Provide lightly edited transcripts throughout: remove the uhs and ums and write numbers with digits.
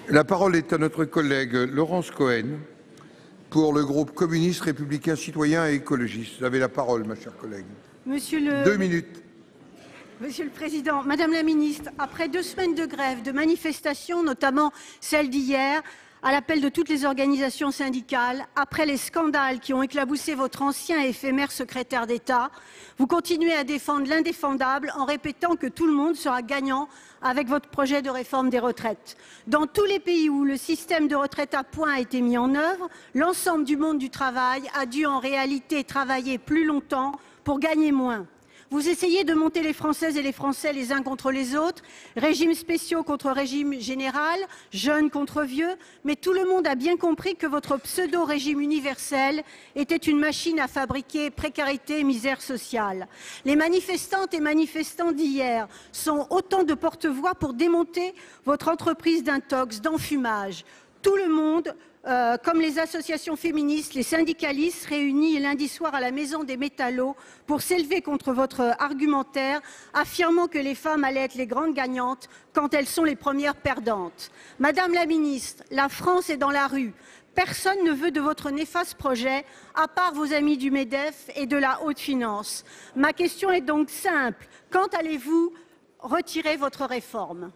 La parole est à notre collègue Laurence Cohen pour le groupe communiste, républicain, citoyen et écologiste. Vous avez la parole, ma chère collègue. 2 minutes. Monsieur le Président, Madame la Ministre, après 2 semaines de grève, de manifestations, notamment celle d'hier, à l'appel de toutes les organisations syndicales, après les scandales qui ont éclaboussé votre ancien et éphémère secrétaire d'État, vous continuez à défendre l'indéfendable en répétant que tout le monde sera gagnant avec votre projet de réforme des retraites. Dans tous les pays où le système de retraite à points a été mis en œuvre, l'ensemble du monde du travail a dû en réalité travailler plus longtemps pour gagner moins. Vous essayez de monter les Françaises et les Français les uns contre les autres, régimes spéciaux contre régime général, jeunes contre vieux, mais tout le monde a bien compris que votre pseudo-régime universel était une machine à fabriquer précarité et misère sociale. Les manifestantes et manifestants d'hier sont autant de porte-voix pour démonter votre entreprise d'intox, d'enfumage. Tout le monde, comme les associations féministes, les syndicalistes réunis lundi soir à la Maison des Métallos pour s'élever contre votre argumentaire, affirmant que les femmes allaient être les grandes gagnantes quand elles sont les premières perdantes. Madame la Ministre, la France est dans la rue. Personne ne veut de votre néfaste projet, à part vos amis du MEDEF et de la haute finance. Ma question est donc simple. Quand allez-vous retirer votre réforme ?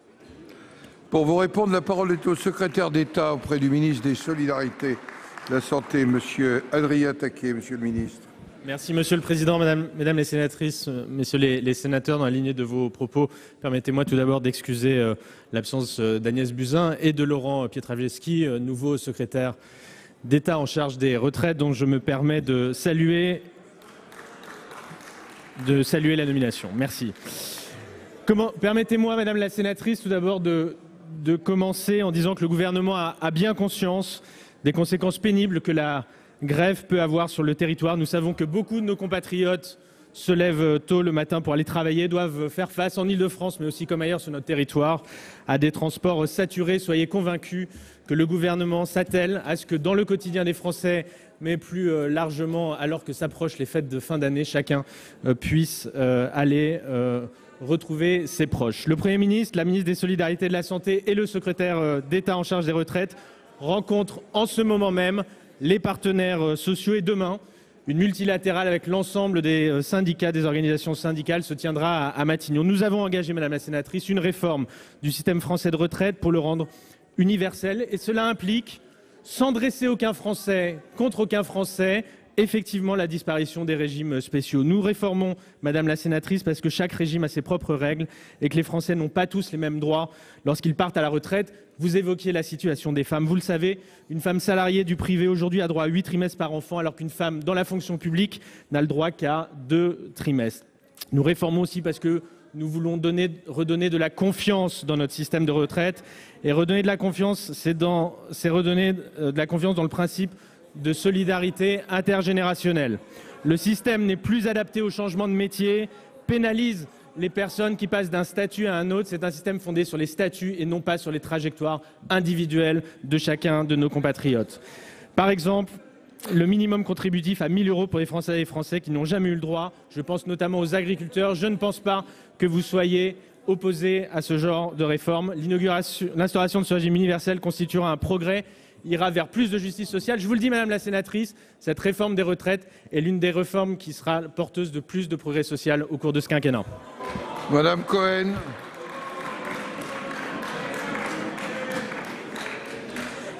Pour vous répondre, la parole est au secrétaire d'État auprès du ministre des Solidarités, de la Santé, monsieur Adrien Taquet. Monsieur le ministre. Merci Monsieur le Président, Mesdames les sénatrices, Messieurs les sénateurs, dans la lignée de vos propos, permettez-moi tout d'abord d'excuser l'absence d'Agnès Buzyn et de Laurent Pietraszewski, nouveau secrétaire d'État en charge des retraites, dont je me permets de saluer la nomination. Merci. Permettez-moi, Madame la sénatrice, tout d'abord de commencer en disant que le gouvernement a bien conscience des conséquences pénibles que la grève peut avoir sur le territoire. Nous savons que beaucoup de nos compatriotes se lèvent tôt le matin pour aller travailler, doivent faire face en Île-de-France, mais aussi comme ailleurs sur notre territoire, à des transports saturés. Soyez convaincus que le gouvernement s'attelle à ce que dans le quotidien des Français, mais plus largement alors que s'approchent les fêtes de fin d'année, chacun puisse aller retrouver ses proches. Le Premier ministre, la ministre des Solidarités et de la Santé et le secrétaire d'État en charge des retraites rencontrent en ce moment même les partenaires sociaux et demain, une multilatérale avec l'ensemble des syndicats, des organisations syndicales se tiendra à Matignon. Nous avons engagé, Madame la sénatrice, une réforme du système français de retraite pour le rendre universel et cela implique, sans dresser aucun Français contre aucun Français, effectivement la disparition des régimes spéciaux. Nous réformons, Madame la sénatrice, parce que chaque régime a ses propres règles et que les Français n'ont pas tous les mêmes droits lorsqu'ils partent à la retraite. Vous évoquiez la situation des femmes. Vous le savez, une femme salariée du privé aujourd'hui a droit à 8 trimestres par enfant, alors qu'une femme dans la fonction publique n'a le droit qu'à 2 trimestres. Nous réformons aussi parce que nous voulons redonner de la confiance dans notre système de retraite. Et redonner de la confiance, c'est redonner de la confiance dans le principe de solidarité intergénérationnelle. Le système n'est plus adapté au changement de métier, pénalise les personnes qui passent d'un statut à un autre. C'est un système fondé sur les statuts et non pas sur les trajectoires individuelles de chacun de nos compatriotes. Par exemple, le minimum contributif à 1 000 € pour les Françaises et les Français qui n'ont jamais eu le droit. Je pense notamment aux agriculteurs. Je ne pense pas que vous soyez opposés à ce genre de réforme. L'instauration de ce régime universel constituera un progrès, ira vers plus de justice sociale. Je vous le dis, Madame la sénatrice, cette réforme des retraites est l'une des réformes qui sera porteuse de plus de progrès social au cours de ce quinquennat. Madame Cohen.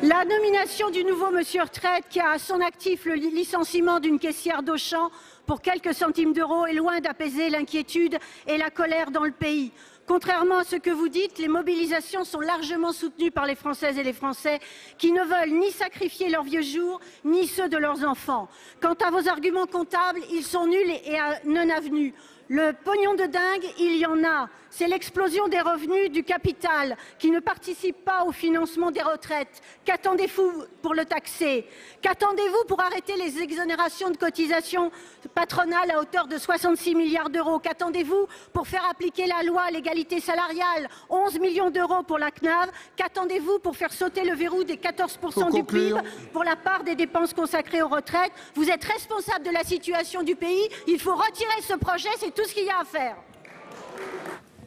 La nomination du nouveau monsieur retraite qui a à son actif le licenciement d'une caissière d'Auchan pour quelques centimes d'euros est loin d'apaiser l'inquiétude et la colère dans le pays. Contrairement à ce que vous dites, les mobilisations sont largement soutenues par les Françaises et les Français qui ne veulent ni sacrifier leurs vieux jours, ni ceux de leurs enfants. Quant à vos arguments comptables, ils sont nuls et non avenus. Le pognon de dingue, il y en a. C'est l'explosion des revenus du capital qui ne participe pas au financement des retraites. Qu'attendez-vous pour le taxer? Qu'attendez-vous pour arrêter les exonérations de cotisations patronales à hauteur de 66 milliards d'euros? Qu'attendez-vous pour faire appliquer la loi à l'égalité salariale? 11 millions d'euros pour la CNAV. Qu'attendez-vous pour faire sauter le verrou des 14% du PIB pour la part des dépenses consacrées aux retraites? Vous êtes responsable de la situation du pays. Il faut retirer ce projet, c'est tout ce qu'il y a à faire.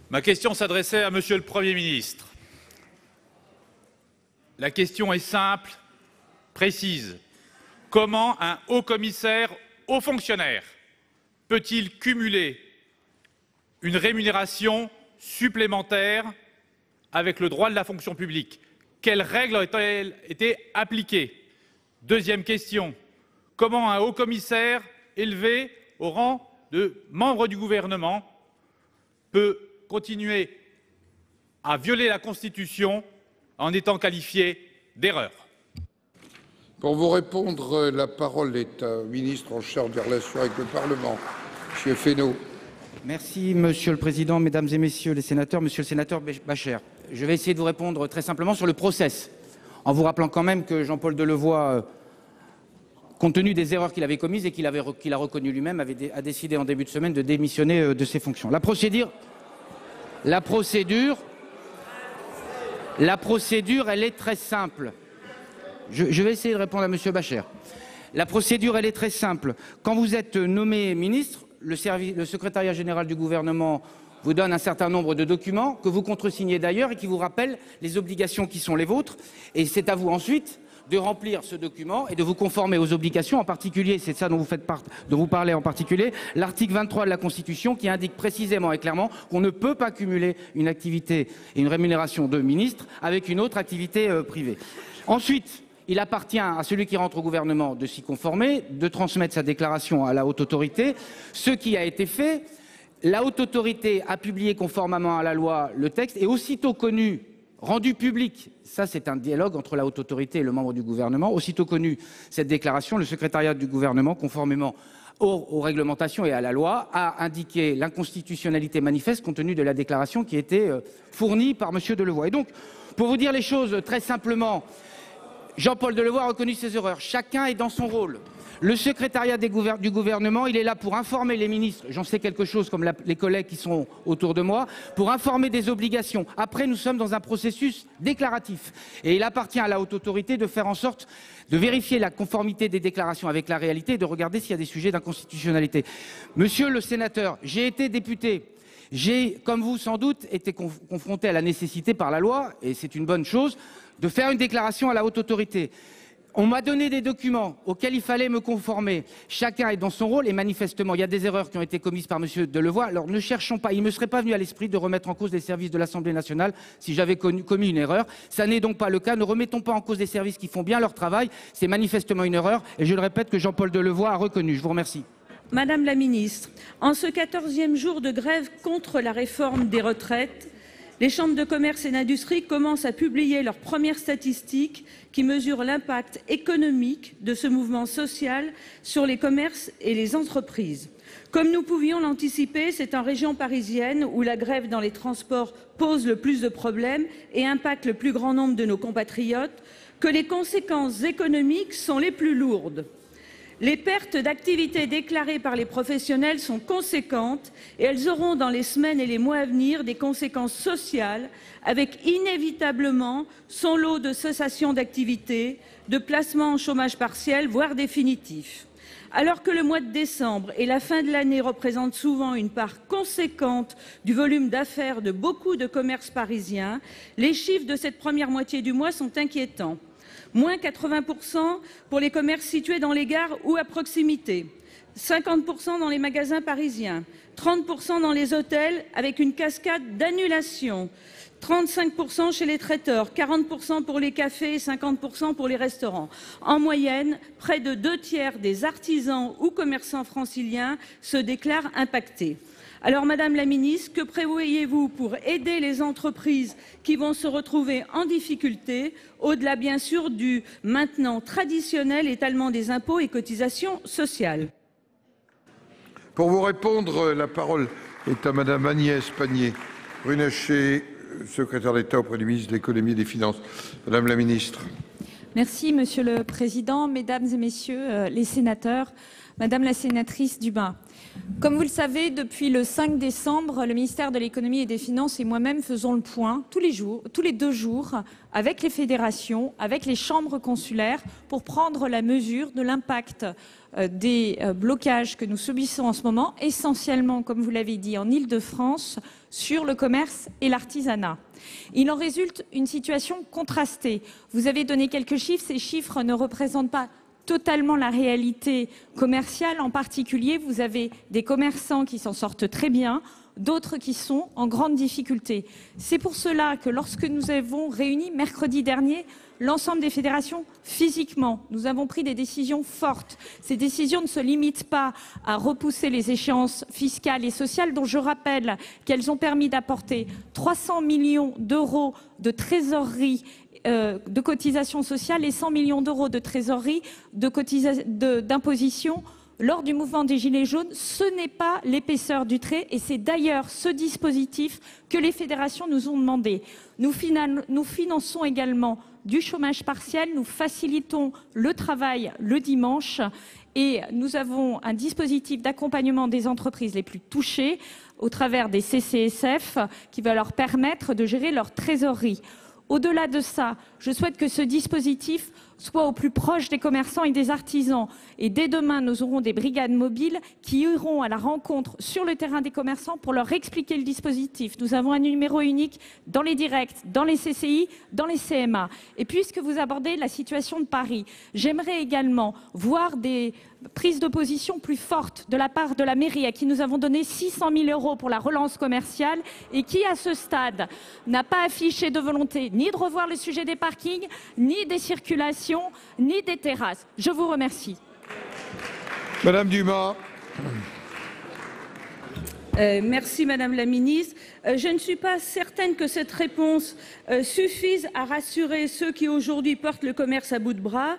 Ma question s'adressait à Monsieur le Premier ministre. La question est simple, précise. Comment un haut-commissaire haut fonctionnaire peut-il cumuler une rémunération supplémentaire avec le droit de la fonction publique? Quelles règles ont-elles été appliquées? Deuxième question, comment un haut-commissaire élevé au rang de membre du gouvernement peut continuer à violer la Constitution en étant qualifié d'erreur? Pour vous répondre, la parole est à ministre en charge des relations avec le Parlement, M. Fesneau. Merci, Monsieur le Président, Mesdames et Messieurs les sénateurs. Monsieur le sénateur Bachere, je vais essayer de vous répondre très simplement sur le process, en vous rappelant quand même que Jean-Paul Delevoye, compte tenu des erreurs qu'il avait commises et qu'il a reconnu lui-même, a décidé en début de semaine de démissionner de ses fonctions. La procédure, elle est très simple. Je vais essayer de répondre à Monsieur Bachere. La procédure, elle est très simple. Quand vous êtes nommé ministre, le secrétariat général du gouvernement vous donne un certain nombre de documents que vous contresignez d'ailleurs et qui vous rappellent les obligations qui sont les vôtres. Et c'est à vous ensuite de remplir ce document et de vous conformer aux obligations, en particulier, c'est ça dont vous parlez en particulier, l'article 23 de la Constitution qui indique précisément et clairement qu'on ne peut pas cumuler une activité et une rémunération de ministre avec une autre activité privée. Ensuite, il appartient à celui qui rentre au gouvernement de s'y conformer, de transmettre sa déclaration à la haute autorité, ce qui a été fait. La haute autorité a publié conformément à la loi le texte et aussitôt connu, rendu public, ça c'est un dialogue entre la haute autorité et le membre du gouvernement, aussitôt connu cette déclaration, le secrétariat du gouvernement, conformément aux réglementations et à la loi, a indiqué l'inconstitutionnalité manifeste compte tenu de la déclaration qui était fournie par M. Delevoye. Et donc, pour vous dire les choses très simplement, Jean-Paul Delevoye a reconnu ses erreurs. Chacun est dans son rôle. Le secrétariat du gouvernement, il est là pour informer les ministres, j'en sais quelque chose comme les collègues qui sont autour de moi, pour informer des obligations. Après, nous sommes dans un processus déclaratif. Et il appartient à la haute autorité de faire en sorte de vérifier la conformité des déclarations avec la réalité et de regarder s'il y a des sujets d'inconstitutionnalité. Monsieur le sénateur, j'ai été député. J'ai, comme vous sans doute, été confronté à la nécessité par la loi, et c'est une bonne chose, de faire une déclaration à la haute autorité. On m'a donné des documents auxquels il fallait me conformer. Chacun est dans son rôle et manifestement, il y a des erreurs qui ont été commises par M. Delevoye. Alors ne cherchons pas, il ne me serait pas venu à l'esprit de remettre en cause les services de l'Assemblée nationale si j'avais commis une erreur. Ça n'est donc pas le cas. Ne remettons pas en cause des services qui font bien leur travail. C'est manifestement une erreur et je le répète que Jean-Paul Delevoye a reconnu. Je vous remercie. Madame la ministre, en ce 14e jour de grève contre la réforme des retraites, les chambres de commerce et d'industrie commencent à publier leurs premières statistiques qui mesurent l'impact économique de ce mouvement social sur les commerces et les entreprises. Comme nous pouvions l'anticiper, c'est en région parisienne où la grève dans les transports pose le plus de problèmes et impacte le plus grand nombre de nos compatriotes que les conséquences économiques sont les plus lourdes. Les pertes d'activité déclarées par les professionnels sont conséquentes et elles auront dans les semaines et les mois à venir des conséquences sociales avec inévitablement son lot de cessation d'activité, de placement en chômage partiel, voire définitif. Alors que le mois de décembre et la fin de l'année représentent souvent une part conséquente du volume d'affaires de beaucoup de commerces parisiens, les chiffres de cette première moitié du mois sont inquiétants. Moins 80% pour les commerces situés dans les gares ou à proximité, 50% dans les magasins parisiens, 30% dans les hôtels avec une cascade d'annulations, 35% chez les traiteurs, 40% pour les cafés et 50% pour les restaurants. En moyenne, près de 2/3 des artisans ou commerçants franciliens se déclarent impactés. Alors, Madame la Ministre, que prévoyez-vous pour aider les entreprises qui vont se retrouver en difficulté, au-delà bien sûr du maintenant traditionnel étalement des impôts et cotisations sociales? Pour vous répondre, la parole est à Madame Agnès Pannier-Runacher, secrétaire d'État auprès du ministre de l'Économie et des Finances. Madame la Ministre. Merci Monsieur le Président, Mesdames et Messieurs les sénateurs, Madame la sénatrice Dubin. Comme vous le savez, depuis le 5 décembre, le ministère de l'Économie et des Finances et moi-même faisons le point tous les 2 jours, avec les fédérations, avec les chambres consulaires, pour prendre la mesure de l'impact des blocages que nous subissons en ce moment, essentiellement, comme vous l'avez dit, en Île-de-France, sur le commerce et l'artisanat. Il en résulte une situation contrastée. Vous avez donné quelques chiffres, ces chiffres ne représentent pas totalement la réalité commerciale. En particulier, vous avez des commerçants qui s'en sortent très bien, d'autres qui sont en grande difficulté. C'est pour cela que lorsque nous avons réuni mercredi dernier l'ensemble des fédérations physiquement, nous avons pris des décisions fortes. Ces décisions ne se limitent pas à repousser les échéances fiscales et sociales, dont je rappelle qu'elles ont permis d'apporter 300 millions d'euros de trésorerie de cotisations sociales et 100 millions d'euros de trésorerie d'imposition lors du mouvement des Gilets jaunes. Ce n'est pas l'épaisseur du trait et c'est d'ailleurs ce dispositif que les fédérations nous ont demandé. Nous finançons également du chômage partiel, nous facilitons le travail le dimanche et nous avons un dispositif d'accompagnement des entreprises les plus touchées au travers des CCSF qui va leur permettre de gérer leur trésorerie. Au-delà de ça, je souhaite que ce dispositif soit au plus proche des commerçants et des artisans. Et dès demain, nous aurons des brigades mobiles qui iront à la rencontre sur le terrain des commerçants pour leur expliquer le dispositif. Nous avons un numéro unique dans les directs, dans les CCI, dans les CMA. Et puisque vous abordez la situation de Paris, j'aimerais également voir des prises de position plus fortes de la part de la mairie, à qui nous avons donné 600 000 € pour la relance commerciale et qui, à ce stade, n'a pas affiché de volonté ni de revoir le sujet des parkings, ni des circulations, ni des terrasses. Je vous remercie. Madame Dumas. Merci Madame la Ministre. Je ne suis pas certaine que cette réponse suffise à rassurer ceux qui aujourd'hui portent le commerce à bout de bras.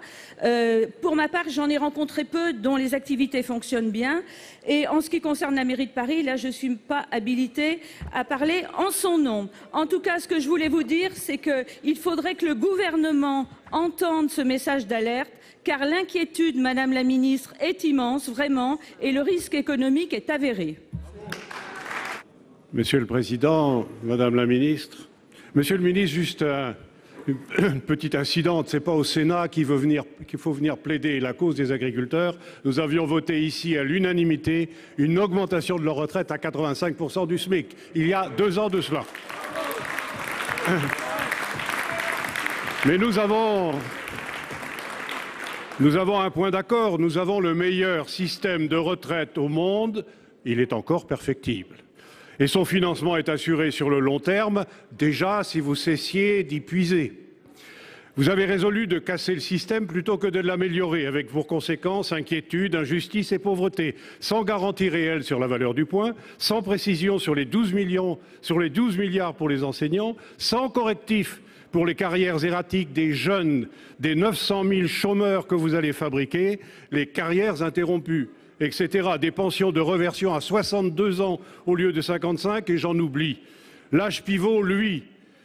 Pour ma part, j'en ai rencontré peu dont les activités fonctionnent bien. Et en ce qui concerne la mairie de Paris, là je ne suis pas habilitée à parler en son nom. En tout cas, ce que je voulais vous dire, c'est qu'il faudrait que le gouvernement entende ce message d'alerte, car l'inquiétude, Madame la Ministre, est immense, vraiment, et le risque économique est avéré. Monsieur le Président, Madame la Ministre, Monsieur le Ministre, juste une petite incidente, ce n'est pas au Sénat qu'il faut venir plaider la cause des agriculteurs. Nous avions voté ici à l'unanimité une augmentation de leur retraite à 85% du SMIC, il y a 2 ans de cela. Mais nous avons un point d'accord, nous avons le meilleur système de retraite au monde, il est encore perfectible. Et son financement est assuré sur le long terme, déjà si vous cessiez d'y puiser. Vous avez résolu de casser le système plutôt que de l'améliorer, avec pour conséquence inquiétude, injustice et pauvreté, sans garantie réelle sur la valeur du point, sans précision sur les 12 milliards pour les enseignants, sans correctif pour les carrières erratiques des jeunes, des 900 000 chômeurs que vous allez fabriquer, les carrières interrompues, etc. Des pensions de reversion à 62 ans au lieu de 55, et j'en oublie. L'âge pivot, lui,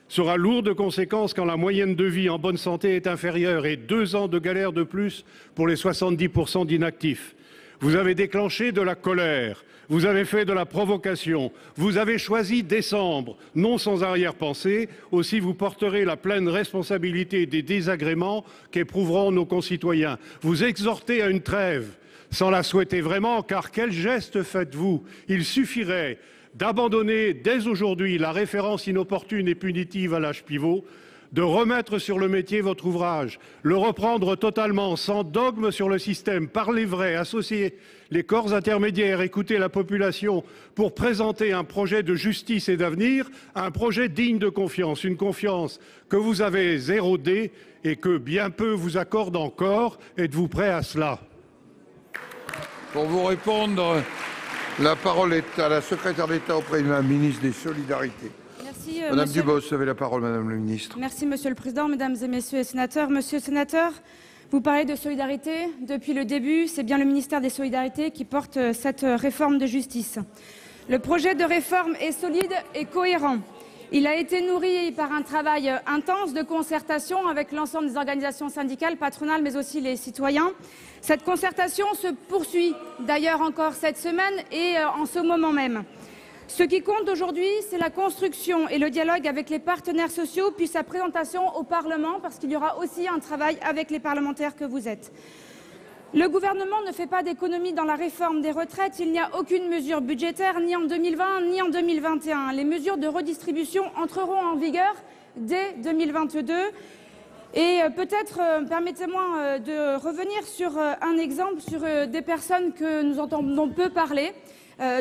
sera lourd de conséquences quand la moyenne de vie en bonne santé est inférieure et 2 ans de galère de plus pour les 70% d'inactifs. Vous avez déclenché de la colère, vous avez fait de la provocation, vous avez choisi décembre, non sans arrière-pensée, aussi vous porterez la pleine responsabilité des désagréments qu'éprouveront nos concitoyens. Vous exhortez à une trêve, sans la souhaiter vraiment, car quel geste faites-vous? Il suffirait d'abandonner dès aujourd'hui la référence inopportune et punitive à l'âge pivot, de remettre sur le métier votre ouvrage, le reprendre totalement, sans dogme sur le système, parler vrai, associer les corps intermédiaires, écouter la population pour présenter un projet de justice et d'avenir, un projet digne de confiance, une confiance que vous avez érodée et que bien peu vous accordent encore. Êtes-vous prêt à cela? Pour vous répondre, la parole est à la secrétaire d'État auprès de la ministre des Solidarités. Merci, Madame Dubos, vous avez la parole, Madame la ministre. Merci, Monsieur le Président, Mesdames et Messieurs les sénateurs. Monsieur le sénateur, vous parlez de solidarité. Depuis le début, c'est bien le ministère des Solidarités qui porte cette réforme de justice. Le projet de réforme est solide et cohérent. Il a été nourri par un travail intense de concertation avec l'ensemble des organisations syndicales, patronales, mais aussi les citoyens. Cette concertation se poursuit d'ailleurs encore cette semaine et en ce moment même. Ce qui compte aujourd'hui, c'est la construction et le dialogue avec les partenaires sociaux, puis sa présentation au Parlement, parce qu'il y aura aussi un travail avec les parlementaires que vous êtes. Le gouvernement ne fait pas d'économie dans la réforme des retraites. Il n'y a aucune mesure budgétaire, ni en 2020, ni en 2021. Les mesures de redistribution entreront en vigueur dès 2022. Et peut-être, permettez-moi de revenir sur un exemple, sur des personnes que nous entendons peu parler,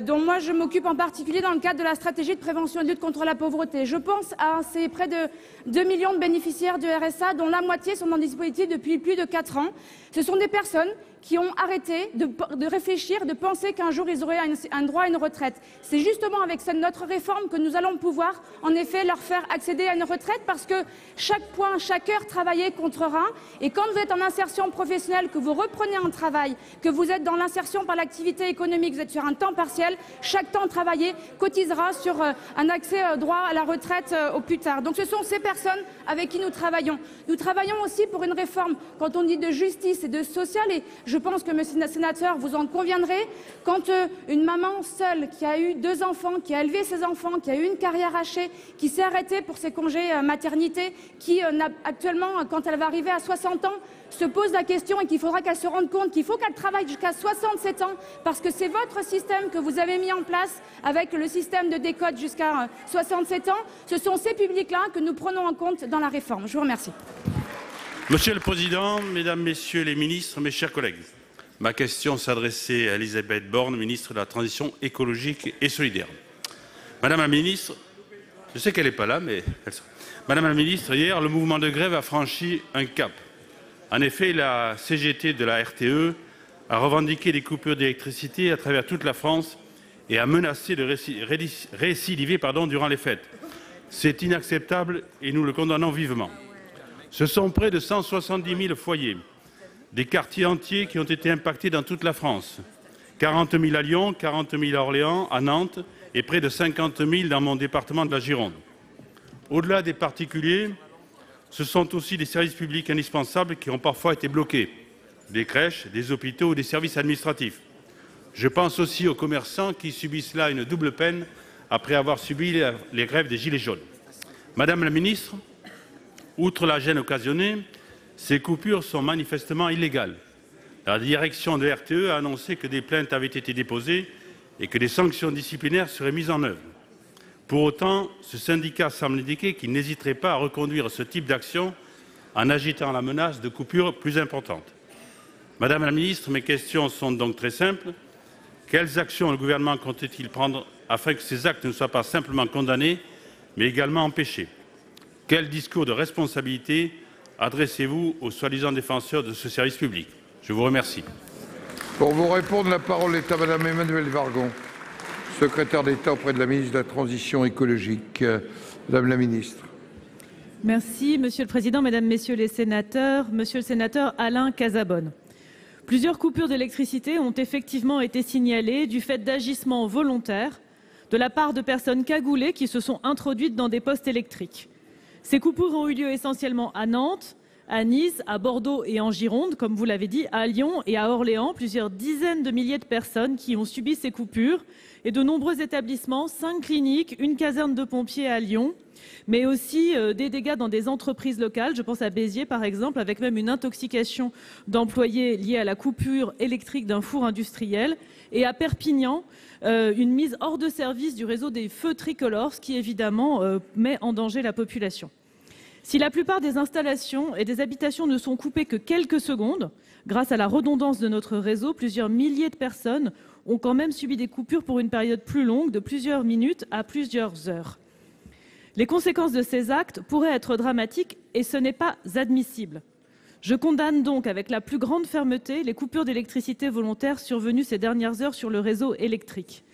dont moi je m'occupe en particulier dans le cadre de la stratégie de prévention et de lutte contre la pauvreté. Je pense à ces près de 2 millions de bénéficiaires du RSA, dont la moitié sont dans des dispositifs depuis plus de 4 ans. Ce sont des personnes qui ont arrêté de réfléchir, de penser qu'un jour ils auraient un droit à une retraite. C'est justement avec notre réforme que nous allons pouvoir en effet leur faire accéder à une retraite, parce que chaque point, chaque heure travaillée comptera. Et quand vous êtes en insertion professionnelle, que vous reprenez un travail, que vous êtes dans l'insertion par l'activité économique, vous êtes sur un temps partiel, chaque temps travaillé cotisera sur un accès droit à la retraite au plus tard. Donc ce sont ces personnes avec qui nous travaillons. Nous travaillons aussi pour une réforme, quand on dit de justice et de social, et je pense que, monsieur le sénateur, vous en conviendrez, quand une maman seule qui a eu 2 enfants, qui a élevé ses enfants, qui a eu une carrière hachée, qui s'est arrêtée pour ses congés maternité, qui actuellement, quand elle va arriver à 60 ans, se pose la question et qu'il faudra qu'elle se rende compte qu'il faut qu'elle travaille jusqu'à 67 ans, parce que c'est votre système que vous avez mis en place avec le système de décote jusqu'à 67 ans. Ce sont ces publics-là que nous prenons en compte dans la réforme. Je vous remercie. Monsieur le Président, Mesdames, Messieurs les ministres, mes chers collègues, ma question s'adressait à Elisabeth Borne, ministre de la Transition écologique et solidaire. Madame la ministre, je sais qu'elle n'est pas là, mais Madame la ministre, hier, le mouvement de grève a franchi un cap. En effet, la CGT de la RTE a revendiqué des coupures d'électricité à travers toute la France et a menacé de récidiver durant les fêtes. C'est inacceptable et nous le condamnons vivement. Ce sont près de 170 000 foyers, des quartiers entiers qui ont été impactés dans toute la France. 40 000 à Lyon, 40 000 à Orléans, à Nantes et près de 50 000 dans mon département de la Gironde. Au-delà des particuliers, ce sont aussi des services publics indispensables qui ont parfois été bloqués, des crèches, des hôpitaux ou des services administratifs. Je pense aussi aux commerçants qui subissent là une double peine après avoir subi les grèves des Gilets jaunes. Madame la ministre, outre la gêne occasionnée, ces coupures sont manifestement illégales. La direction de RTE a annoncé que des plaintes avaient été déposées et que des sanctions disciplinaires seraient mises en œuvre. Pour autant, ce syndicat semble indiquer qu'il n'hésiterait pas à reconduire ce type d'action en agitant la menace de coupures plus importantes. Madame la ministre, mes questions sont donc très simples. Quelles actions le gouvernement compte-t-il prendre afin que ces actes ne soient pas simplement condamnés, mais également empêchés? Quel discours de responsabilité adressez-vous aux soi-disant défenseurs de ce service public? Je vous remercie. Pour vous répondre, la parole est à Madame Emmanuelle Wargon, secrétaire d'État auprès de la ministre de la Transition écologique. Madame la ministre. Merci, Monsieur le Président, Mesdames, Messieurs les sénateurs. Monsieur le sénateur Alain Cazabonne. Plusieurs coupures d'électricité ont effectivement été signalées du fait d'agissements volontaires de la part de personnes cagoulées qui se sont introduites dans des postes électriques. Ces coupures ont eu lieu essentiellement à Nantes, à Nice, à Bordeaux et en Gironde, comme vous l'avez dit, à Lyon et à Orléans. Plusieurs dizaines de milliers de personnes qui ont subi ces coupures et de nombreux établissements, 5 cliniques, une caserne de pompiers à Lyon, mais aussi des dégâts dans des entreprises locales. Je pense à Béziers, par exemple, avec même une intoxication d'employés liée à la coupure électrique d'un four industriel. Et à Perpignan, une mise hors de service du réseau des feux tricolores, ce qui évidemment met en danger la population. Si la plupart des installations et des habitations ne sont coupées que quelques secondes, grâce à la redondance de notre réseau, plusieurs milliers de personnes ont quand même subi des coupures pour une période plus longue, de plusieurs minutes à plusieurs heures. Les conséquences de ces actes pourraient être dramatiques et ce n'est pas admissible. Je condamne donc avec la plus grande fermeté les coupures d'électricité volontaires survenues ces dernières heures sur le réseau électrique.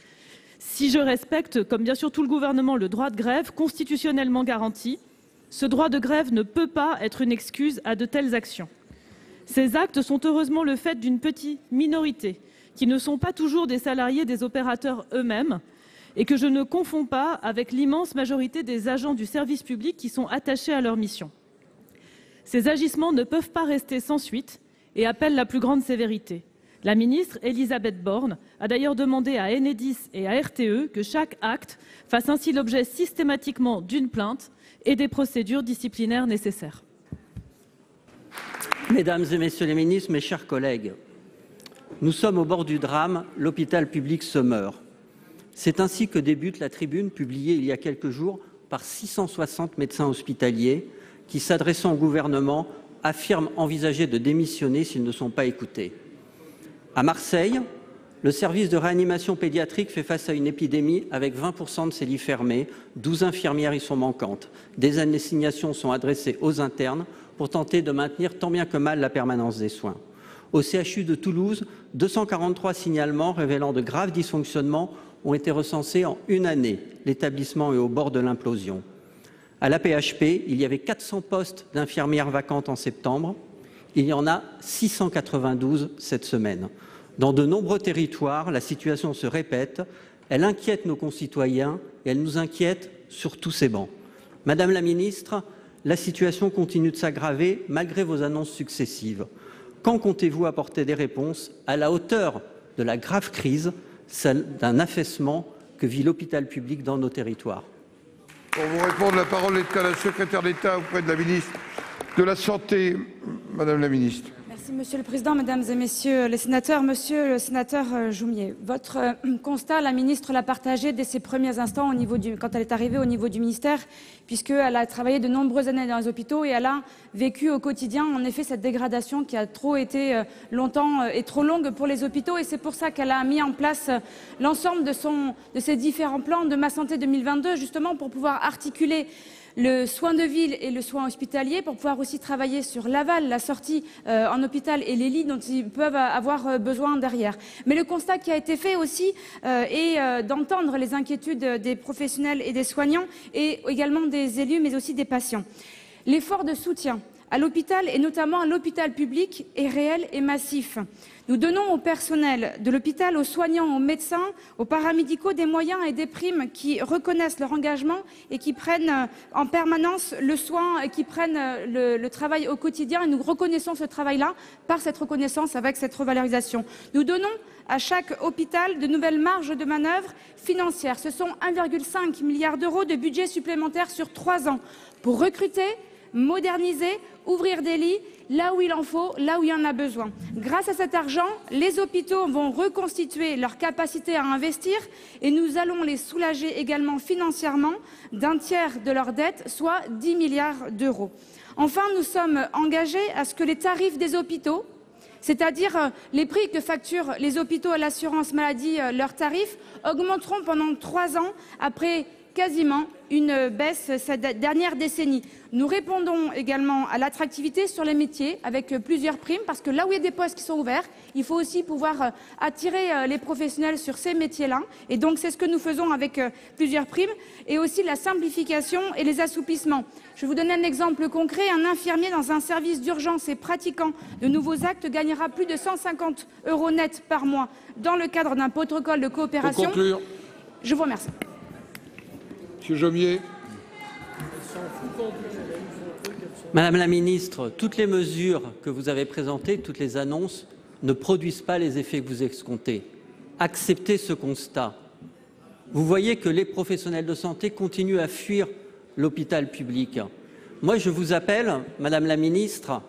Si je respecte, comme bien sûr tout le gouvernement, le droit de grève constitutionnellement garanti, ce droit de grève ne peut pas être une excuse à de telles actions. Ces actes sont heureusement le fait d'une petite minorité, qui ne sont pas toujours des salariés des opérateurs eux-mêmes, et que je ne confonds pas avec l'immense majorité des agents du service public qui sont attachés à leur mission. Ces agissements ne peuvent pas rester sans suite et appellent la plus grande sévérité. La ministre Elisabeth Borne a d'ailleurs demandé à Enedis et à RTE que chaque acte fasse ainsi l'objet systématiquement d'une plainte et des procédures disciplinaires nécessaires. Mesdames et Messieurs les ministres, mes chers collègues, Nous sommes au bord du drame, l'hôpital public se meurt. C'est ainsi que débute la tribune publiée il y a quelques jours par 660 médecins hospitaliers qui, s'adressant au gouvernement, affirment envisager de démissionner s'ils ne sont pas écoutés. À Marseille, le service de réanimation pédiatrique fait face à une épidémie avec 20% de ses lits fermés, 12 infirmières y sont manquantes. Des assignations sont adressées aux internes pour tenter de maintenir tant bien que mal la permanence des soins. Au CHU de Toulouse, 243 signalements révélant de graves dysfonctionnements ont été recensés en une année. L'établissement est au bord de l'implosion. À l'AP-HP, il y avait 400 postes d'infirmières vacantes en septembre. Il y en a 692 cette semaine. Dans de nombreux territoires, la situation se répète. Elle inquiète nos concitoyens et elle nous inquiète sur tous ces bancs. Madame la ministre, la situation continue de s'aggraver malgré vos annonces successives. Quand comptez-vous apporter des réponses à la hauteur de la grave crise, celle d'un affaissement que vit l'hôpital public dans nos territoires? Pour vous répondre, la parole est à la secrétaire d'État auprès de la ministre de la Santé. Madame la ministre. Merci Monsieur le Président, Mesdames et Messieurs les sénateurs. Monsieur le sénateur Joumier, votre constat, la ministre l'a partagé dès ses premiers instants quand elle est arrivée au niveau du ministère, puisqu'elle a travaillé de nombreuses années dans les hôpitaux et elle a vécu au quotidien, en effet, cette dégradation qui a trop été longtemps et trop longue pour les hôpitaux. Et c'est pour ça qu'elle a mis en place l'ensemble de ses différents plans de Ma Santé 2022, justement pour pouvoir articuler le soin de ville et le soin hospitalier, pour pouvoir aussi travailler sur l'aval, la sortie en hôpital et les lits dont ils peuvent avoir besoin derrière. Mais le constat qui a été fait aussi est d'entendre les inquiétudes des professionnels et des soignants et également des élus, mais aussi des patients. L'effort de soutien à l'hôpital et notamment à l'hôpital public est réel et massif. Nous donnons au personnel de l'hôpital, aux soignants, aux médecins, aux paramédicaux des moyens et des primes qui reconnaissent leur engagement et qui prennent en permanence le soin et qui prennent le travail au quotidien. Et nous reconnaissons ce travail-là par cette reconnaissance avec cette revalorisation. Nous donnons à chaque hôpital de nouvelles marges de manœuvre financières. Ce sont 1,5 milliard d'euros de budget supplémentaire sur 3 ans pour recruter, moderniser, ouvrir des lits là où il en faut, là où il y en a besoin. Grâce à cet argent, les hôpitaux vont reconstituer leur capacité à investir et nous allons les soulager également financièrement d'un tiers de leurs dettes, soit 10 milliards d'euros. Enfin, nous sommes engagés à ce que les tarifs des hôpitaux, c'est-à-dire les prix que facturent les hôpitaux à l'assurance maladie, leurs tarifs, augmenteront pendant 3 ans après quasiment une baisse cette dernière décennie. Nous répondons également à l'attractivité sur les métiers avec plusieurs primes, parce que là où il y a des postes qui sont ouverts, il faut aussi pouvoir attirer les professionnels sur ces métiers-là. Et donc c'est ce que nous faisons avec plusieurs primes, et aussi la simplification et les assouplissements. Je vais vous donner un exemple concret. Un infirmier dans un service d'urgence et pratiquant de nouveaux actes gagnera plus de 150 € net par mois dans le cadre d'un protocole de coopération. Pour conclure. Je vous remercie. Monsieur Jomier. Madame la ministre, toutes les mesures que vous avez présentées, toutes les annonces, ne produisent pas les effets que vous escomptez. Acceptez ce constat. Vous voyez que les professionnels de santé continuent à fuir l'hôpital public. Moi, je vous appelle, Madame la ministre,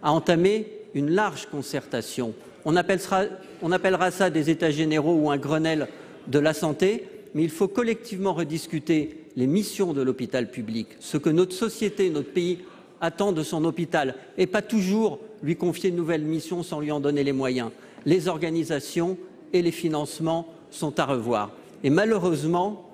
à entamer une large concertation. On appellera ça des états généraux ou un Grenelle de la santé, mais il faut collectivement rediscuter les missions de l'hôpital public, ce que notre société, notre pays attend de son hôpital, et pas toujours lui confier de nouvelles missions sans lui en donner les moyens. Les organisations et les financements sont à revoir. Et malheureusement,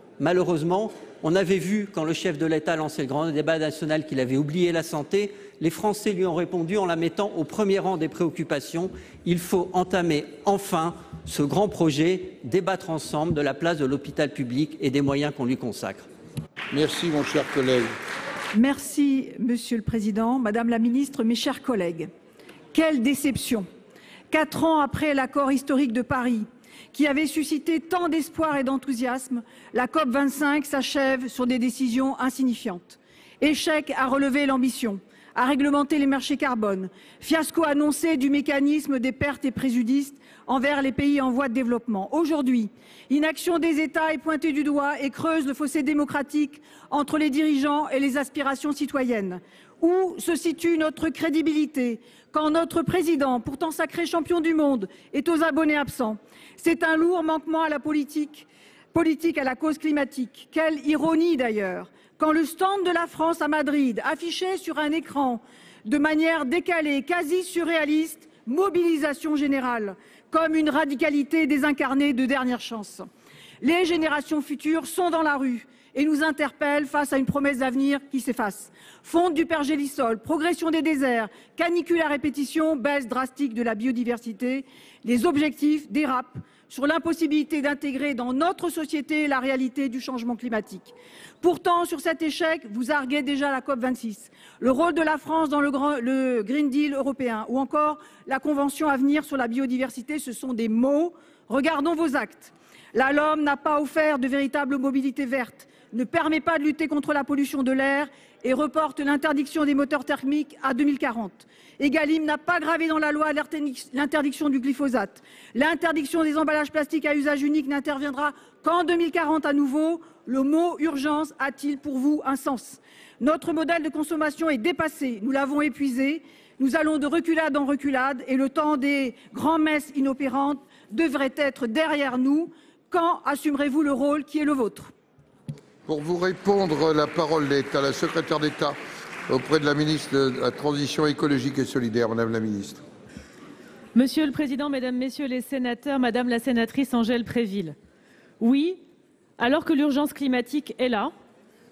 on avait vu, quand le chef de l'État lançait le grand débat national, qu'il avait oublié la santé. Les Français lui ont répondu en la mettant au premier rang des préoccupations. Il faut entamer enfin ce grand projet, débattre ensemble de la place de l'hôpital public et des moyens qu'on lui consacre. Merci, mon cher collègue. Merci, Monsieur le Président. Madame la Ministre, mes chers collègues, quelle déception! 4 ans après l'accord historique de Paris, qui avait suscité tant d'espoir et d'enthousiasme, la COP25 s'achève sur des décisions insignifiantes. Échec à relever l'ambition, à réglementer les marchés carbone, fiasco annoncé du mécanisme des pertes et préjudices envers les pays en voie de développement. Aujourd'hui, l'inaction des États est pointée du doigt et creuse le fossé démocratique entre les dirigeants et les aspirations citoyennes. Où se situe notre crédibilité quand notre président, pourtant sacré champion du monde, est aux abonnés absents? C'est un lourd manquement à la politique à la cause climatique. Quelle ironie d'ailleurs, quand le stand de la France à Madrid affichait sur un écran de manière décalée, quasi surréaliste, mobilisation générale, comme une radicalité désincarnée de dernière chance. Les générations futures sont dans la rue et nous interpellent face à une promesse d'avenir qui s'efface. Fonte du pergélisol, progression des déserts, canicule à répétition, baisse drastique de la biodiversité. Les objectifs dérapent sur l'impossibilité d'intégrer dans notre société la réalité du changement climatique. Pourtant, sur cet échec, vous arguez déjà la COP26, le rôle de la France dans le Green Deal européen ou encore la Convention à venir sur la biodiversité. Ce sont des mots. Regardons vos actes. La LOM n'a pas offert de véritable mobilité verte, ne permet pas de lutter contre la pollution de l'air et reporte l'interdiction des moteurs thermiques à 2040. Egalim n'a pas gravé dans la loi l'interdiction du glyphosate. L'interdiction des emballages plastiques à usage unique n'interviendra qu'en 2040 à nouveau. Le mot urgence a-t-il pour vous un sens? Notre modèle de consommation est dépassé, nous l'avons épuisé. Nous allons de reculade en reculade et le temps des grands-messes inopérantes devrait être derrière nous. Quand assumerez-vous le rôle qui est le vôtre? Pour vous répondre, la parole est à la secrétaire d'État auprès de la ministre de la Transition écologique et solidaire. Madame la ministre. Monsieur le Président, Mesdames, Messieurs les sénateurs, Madame la sénatrice Angèle Préville. Oui, alors que l'urgence climatique est là,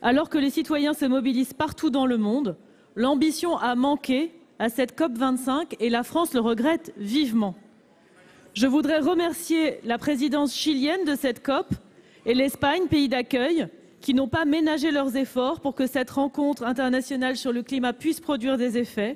alors que les citoyens se mobilisent partout dans le monde, l'ambition a manqué à cette COP25 et la France le regrette vivement. Je voudrais remercier la présidence chilienne de cette COP et l'Espagne, pays d'accueil, qui n'ont pas ménagé leurs efforts pour que cette rencontre internationale sur le climat puisse produire des effets.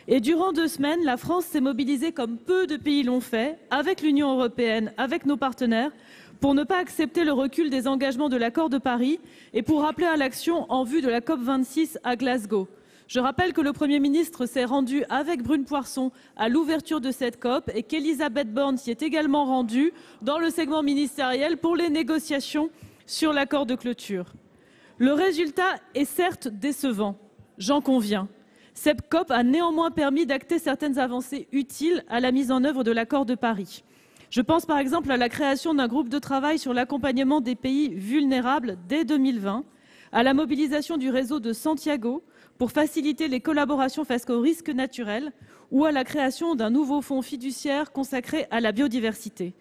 Et durant 2 semaines, la France s'est mobilisée comme peu de pays l'ont fait, avec l'Union européenne, avec nos partenaires, pour ne pas accepter le recul des engagements de l'accord de Paris et pour appeler à l'action en vue de la COP26 à Glasgow. Je rappelle que le Premier ministre s'est rendu avec Brune Poirson à l'ouverture de cette COP et qu'Elisabeth Borne s'y est également rendue dans le segment ministériel pour les négociations sur l'accord de clôture. Le résultat est certes décevant, j'en conviens. Cette COP a néanmoins permis d'acter certaines avancées utiles à la mise en œuvre de l'accord de Paris. Je pense par exemple à la création d'un groupe de travail sur l'accompagnement des pays vulnérables dès 2020, à la mobilisation du réseau de Santiago pour faciliter les collaborations face aux risques naturels ou à la création d'un nouveau fonds fiduciaire consacré à la biodiversité.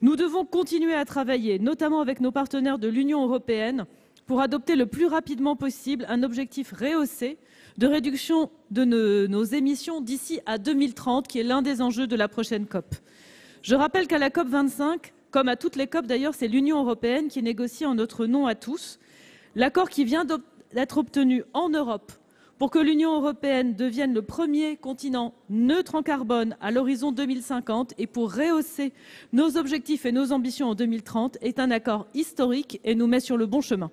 Nous devons continuer à travailler, notamment avec nos partenaires de l'Union européenne, pour adopter le plus rapidement possible un objectif rehaussé de réduction de nos émissions d'ici à 2030, qui est l'un des enjeux de la prochaine COP. Je rappelle qu'à la COP25, comme à toutes les COP d'ailleurs, c'est l'Union européenne qui négocie en notre nom à tous. L'accord qui vient d'être obtenu en Europe pour que l'Union européenne devienne le premier continent neutre en carbone à l'horizon 2050 et pour rehausser nos objectifs et nos ambitions en 2030 est un accord historique et nous met sur le bon chemin.